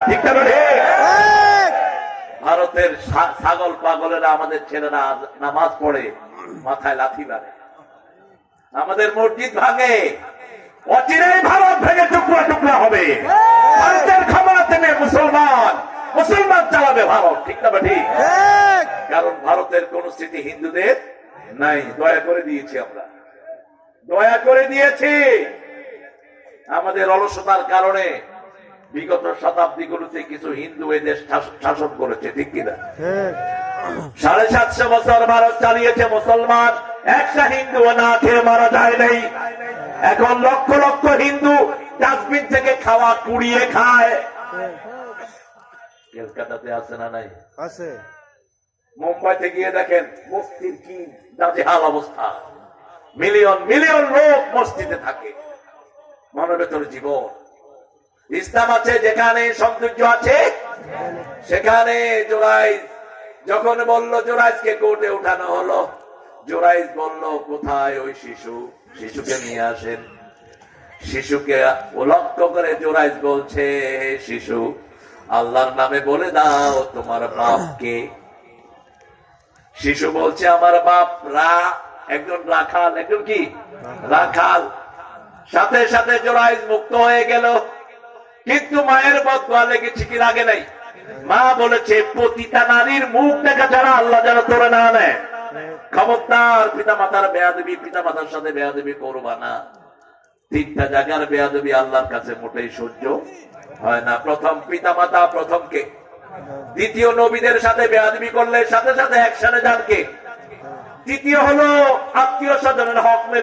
ঠিক না? ভারতের ছাগল পাগলেরা আমাদের ছেলেরা নামাজ পড়ে মাথায় লাথি মারে, আমাদের মসজিদ ভাঙে, অচিরেই ভারত ভেঙে টুকরা টুকরা হবে। ভারতের ক্ষমতা থেকে মুসলমান চালাবে ভারত। ঠিক না? ঠিক। কারণ ভারতের কোন স্মৃতি হিন্দুদের নাই। দয়া করে দিয়েছি, আমরা দয়া করে দিয়েছি। আমাদের অলসতার কারণে বিগত শতাব্দীগুলোতে কিছু হিন্দু এই দেশ শাসন করেছে। ঠিক কিনা? 750 বছর ভারত চালিয়েছে মুসলমান, একটা হিন্দু না খেয়ে মারা যায় নাই। এখন লক্ষ লক্ষ হিন্দু ডাস্টবিন থেকে খাওয়া কুড়িয়ে খায়। কলকাতাতে আছে না নাই? আছে। মুম্বাইতে গিয়ে দেখেন মসজিদ কি নাজেহাল অবস্থা। মিলিয়ন মিলিয়ন লোক মসজিদে থাকে। মানবেতর জীবন। ইসলাম আছে যেখানে, সৌন্দর্য আছে সেখানে। জোরাইজ যখন বলল, জোরাইজকে কোর্টে উঠানো হলো, জোরাইজ বলল কোথায় ওই শিশুকে নিয়ে আসেন। শিশুকে লক্ষ্য করে জোরাইজ বলছে, শিশু আল্লাহর নামে বলে দাও তোমার বাপকে। শিশু বলছে আমার বাপ একজন রাখাল। একজন কি? রাখাল। সাথে সাথে জোরাইজ মুক্ত হয়ে গেল। কিন্তু মায়ের বদদোয়া লেগেছে কি লাগে নাই? মা বলেছে পতিতা নারীর মুখ দেখা ছাড়া আল্লাহ যেন তোরে না নেয়। খবরদার, পিতা মাতার বেয়াদবি, পিতা মাতার সাথে বেয়াদবি করবা না। 3টা জায়গার বেয়াদবি আল্লাহর কাছে মোটেই সহ্য হয় না। প্রথম পিতা মাতা, প্রথম কে? দ্বিতীয় নবীদের সাথে বেয়াদবি করলে সাথে সাথে একসাথে জানকে। তৃতীয় হলো আত্মীয় স্বজনের হক